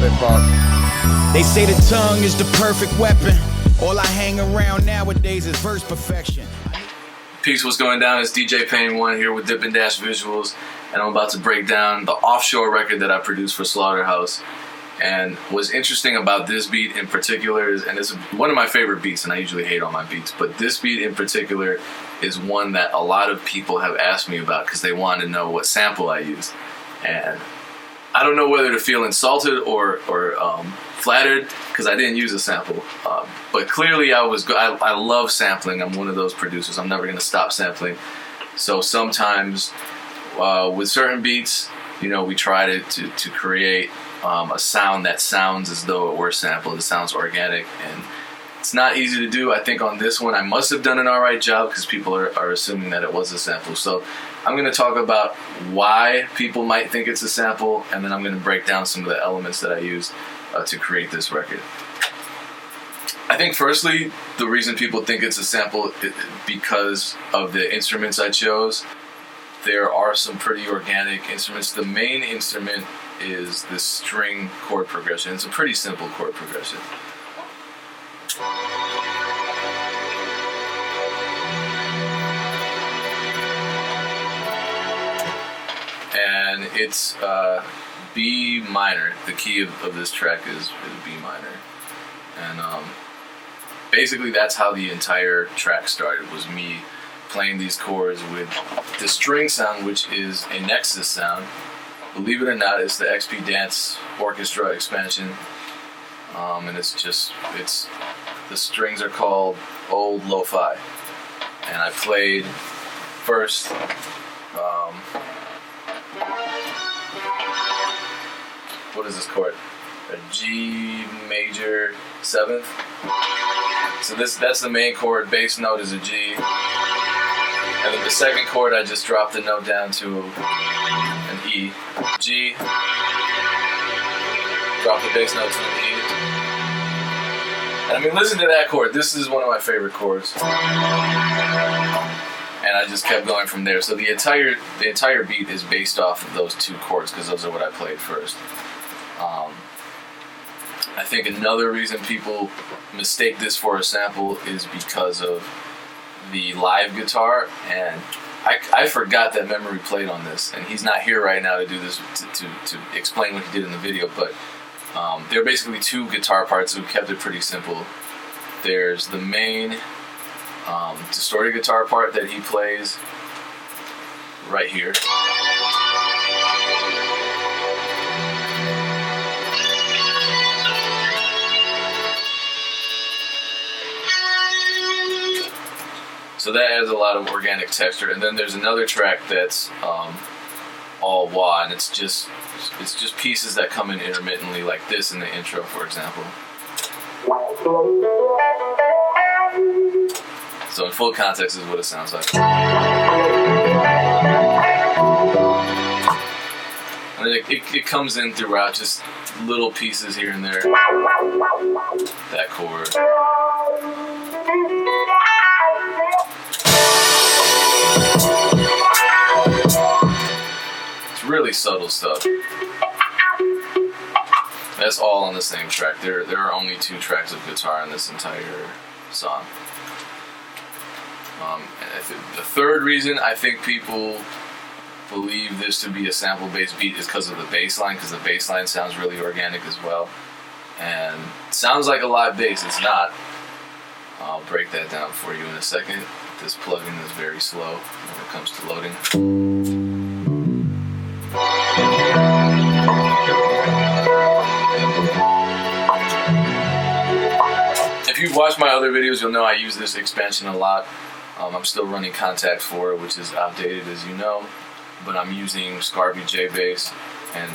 Big Bob. They say the tongue is the perfect weapon. All I hang around nowadays is verse perfection. Peace, what's going down? It's DJ Payne 1 here with Dip and Dash Visuals, and I'm about to break down the Offshore record that I produced for Slaughterhouse. And what's interesting about this beat in particular is, and it's one of my favorite beats, and I usually hate on my beats, but this beat in particular is one that a lot of people have asked me about because they want to know what sample I used. And I don't know whether to feel insulted or flattered because I didn't use a sample. But clearly I love sampling. I'm one of those producers. I'm never going to stop sampling. So sometimes with certain beats, you know, we try to create a sound that sounds as though it were sampled. It sounds organic, and it's not easy to do. I think on this one I must have done an alright job because people are assuming that it was a sample. So I'm going to talk about why people might think it's a sample, and then I'm going to break down some of the elements that I used to create this record. I think firstly, the reason people think it's a sample is because of the instruments I chose. There are some pretty organic instruments. The main instrument is the string chord progression. It's a pretty simple chord progression. And it's B minor. The key of this track is B minor. And basically that's how the entire track started, was me playing these chords with the string sound, which is a Nexus sound. Believe it or not, it's the XP Dance Orchestra expansion. And the strings are called Old Lo-Fi. And I played first, what is this chord? A G major 7th. So that's the main chord. Bass note is a G. And then the second chord, I just dropped the note down to an E. G. Drop the bass note to an E. And I mean, listen to that chord. This is one of my favorite chords. And I just kept going from there. So the entire beat is based off of those two chords because those are what I played first. I think another reason people mistake this for a sample is because of the live guitar, and I forgot that Memory played on this, and he's not here right now to do this to explain what he did in the video, but there are basically two guitar parts, so we kept it pretty simple. There's the main distorted guitar part that he plays right here. So that adds a lot of organic texture, and then there's another track that's all wah, and it's just pieces that come in intermittently, like this in the intro, for example. So in full context is what it sounds like. And it comes in throughout, just little pieces here and there. That chord. It's really subtle stuff. That's all on the same track. There are only 2 tracks of guitar in this entire song. The third reason I think people believe this to be a sample-based beat is because of the bass line, because the bass line sounds really organic as well. And it sounds like a live bass. It's not. I'll break that down for you in a second. This plugin is very slow when it comes to loading. If you've watched my other videos, you'll know I use this expansion a lot. I'm still running Contact 4, which is outdated, as you know, but I'm using Scarby J bass, and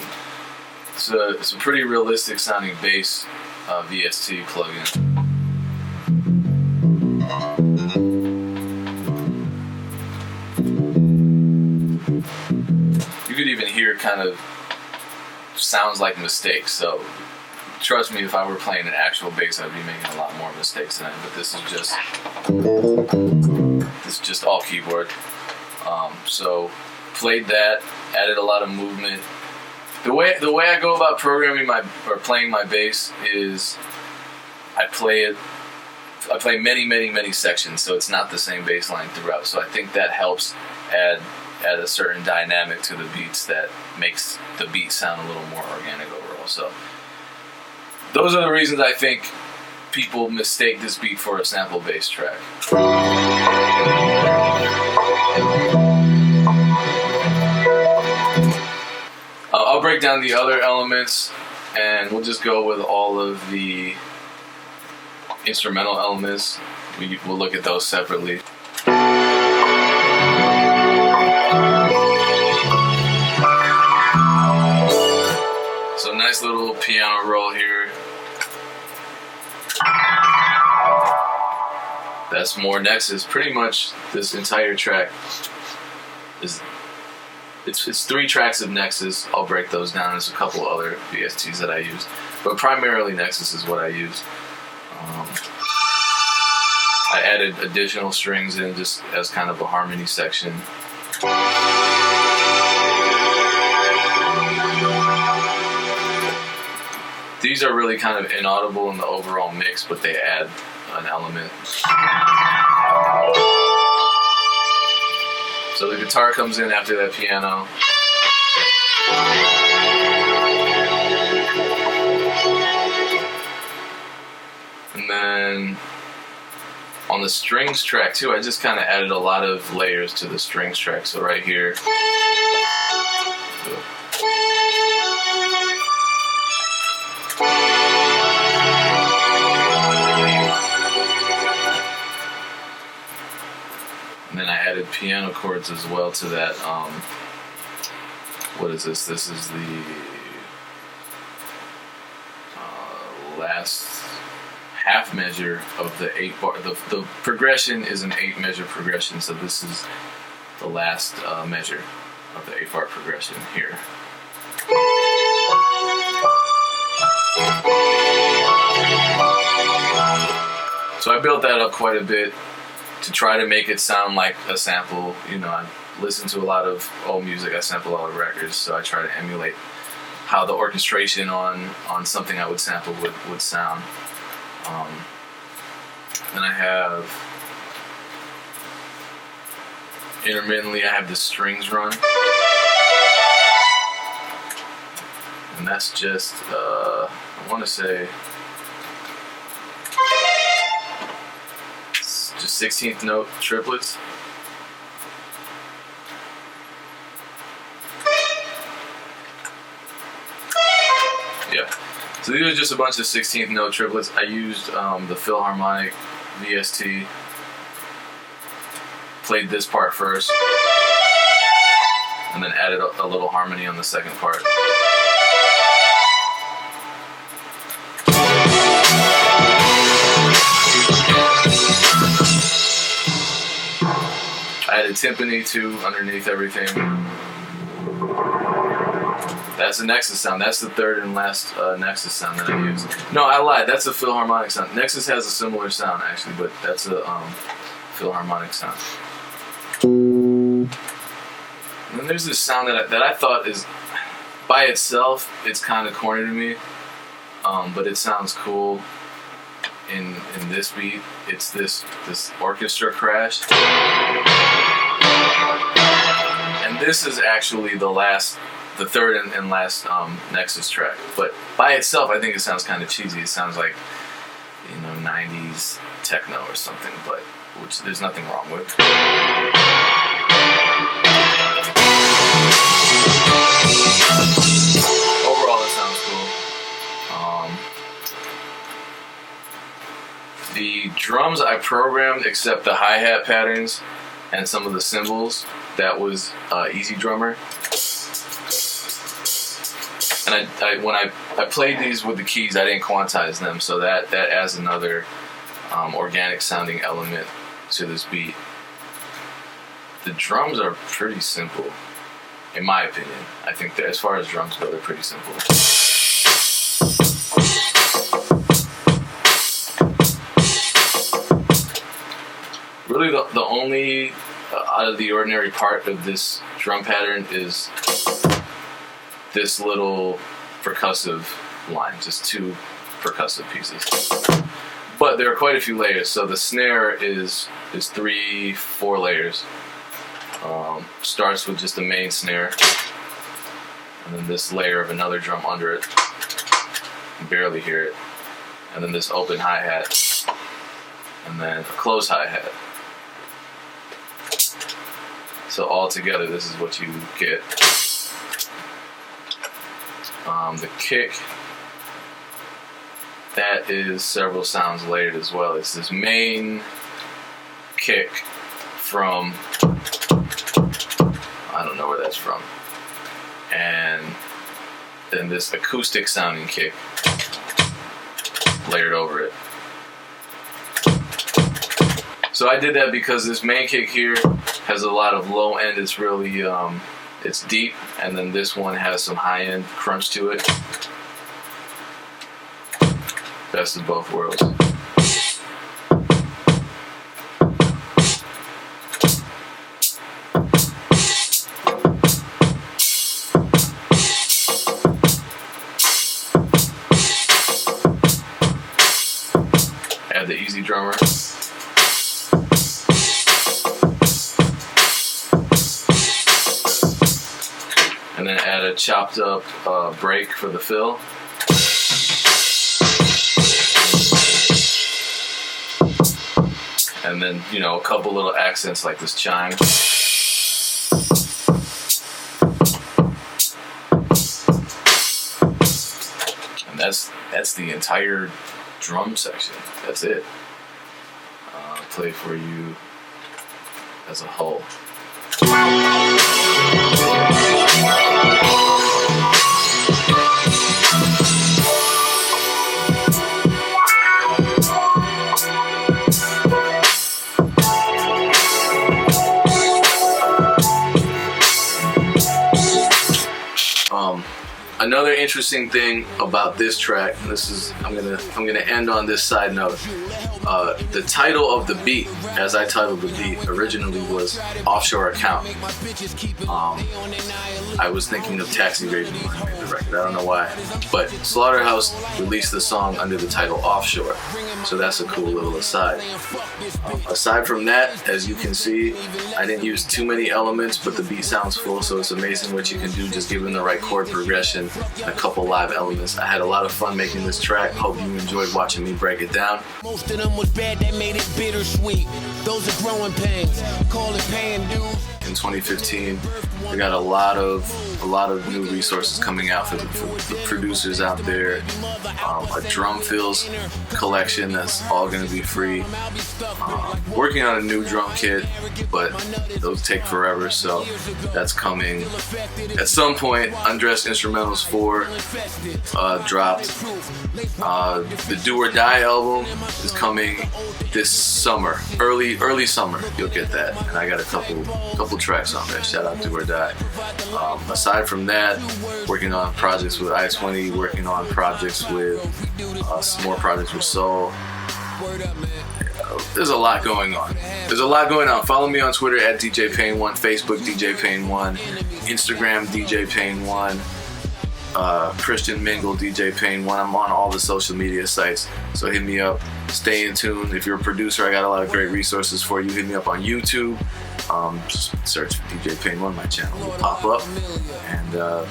it's a pretty realistic sounding bass VST plugin. You could even hear kind of sounds like mistakes, so trust me, if I were playing an actual bass, I'd be making a lot more mistakes than that, but this is just all keyboard. So played that, added a lot of movement, The way I go about programming or playing my bass is I play many sections, so it's not the same bass line throughout. So I think that helps add a certain dynamic to the beats that makes the beat sound a little more organic overall. So those are the reasons I think people mistake this beat for a sample bass track. I'll break down the other elements, and we'll just go with all of the instrumental elements. We'll look at those separately. So nice little piano roll here. That's more Nexus. Pretty much this entire track is it's 3 tracks of Nexus. I'll break those down. There's a couple other VSTs that I use, but primarily Nexus is what I use. I added additional strings in just as kind of a harmony section. These are really kind of inaudible in the overall mix, but they add an element. So the guitar comes in after that piano. And then on the strings track too, I just kind of added a lot of layers to the strings track. So right here. And then I added piano chords as well to that. What is this? This is the last half measure of the 8 bar. The progression is an 8 measure progression, so this is the last measure of the 8 bar progression here. So I built that up quite a bit to try to make it sound like a sample. You know, I listen to a lot of old music, I sample a lot of records, so I try to emulate how the orchestration on something I would sample would sound. Then I have, intermittently, I have the strings run. And that's just, I want to say, just 16th note triplets. Yeah. So these are just a bunch of 16th note triplets. I used the Philharmonic VST. Played this part first, and then added a little harmony on the second part. I added timpani too underneath everything. That's a Nexus sound. That's the third and last Nexus sound that I used. No, I lied. That's a Philharmonic sound. Nexus has a similar sound actually, but that's a Philharmonic sound. And then there's this sound that I thought is, by itself, it's kind of corny to me, but it sounds cool in this beat. It's this orchestra crash. And this is actually the third and last Nexus track. But by itself, I think it sounds kind of cheesy. It sounds like, 90s techno or something, but which there's nothing wrong with. Overall, it sounds cool. The drums I programmed, except the hi-hat patterns and some of the cymbals. That was Easy Drummer. And when I played these with the keys, I didn't quantize them, so that adds another organic sounding element to this beat. The drums are pretty simple, in my opinion. I think that as far as drums go, they're pretty simple. Really, the only out of the ordinary part of this drum pattern is this little percussive line, just 2 percussive pieces. But there are quite a few layers, so the snare is 3-4 layers. Starts with just the main snare, and then this layer of another drum under it. You can barely hear it. And then this open hi-hat, and then a closed hi-hat. So all together, this is what you get. The kick, that is several sounds layered as well. It's this main kick from, I don't know where that's from, and then this acoustic sounding kick layered over it. So I did that because this main kick here has a lot of low end. It's really it's deep, and then this one has some high end crunch to it. Best of both worlds. Add the easy drummer. And then add a chopped up break for the fill. And then, you know, a couple little accents like this chime. And that's the entire drum section. That's it. Play for you as a whole. Another interesting thing about this track, and this is I'm gonna end on this side note. The title of the beat, as I titled the beat, originally was Offshore Account. I was thinking of Taxi Raven when I made the record. I don't know why, but Slaughterhouse released the song under the title Offshore, so that's a cool little aside. Aside from that, as you can see, I didn't use too many elements, but the beat sounds full, so it's amazing what you can do just given the right chord progression and a couple live elements. I had a lot of fun making this track. Hope you enjoyed watching me break it down. Most of them was bad, that made it bittersweet. Those are growing pains. Call it paying dues. In 2015, we got a lot of new resources coming out for the producers out there. A drum fills collection that's all going to be free. Working on a new drum kit, but those take forever, so that's coming. At some point, Undressed Instrumentals 4 dropped. The Do or Die album is coming this summer, early summer. You'll get that, and I got a couple tracks on there. Shout out Do or Die. Aside from that, working on projects with I-20, working on projects with some more projects with Soul. There's a lot going on. Follow me on Twitter at DJ Payne1, Facebook DJ Payne1, Instagram DJ Payne1, Christian Mingle DJ Payne1. I'm on all the social media sites, so hit me up. Stay in tune. If you're a producer, I got a lot of great resources for you. Hit me up on YouTube. Just search for DJ Payne1, my channel will pop up, and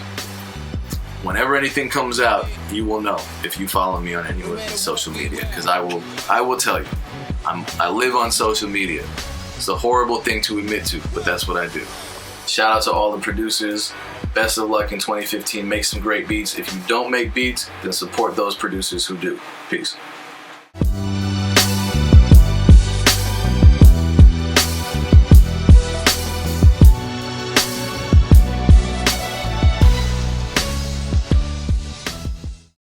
whenever anything comes out, you will know if you follow me on any of the social media, because I will tell you, I live on social media. It's a horrible thing to admit to, but that's what I do. Shout out to all the producers. Best of luck in 2015. Make some great beats. If you don't make beats, then support those producers who do. Peace.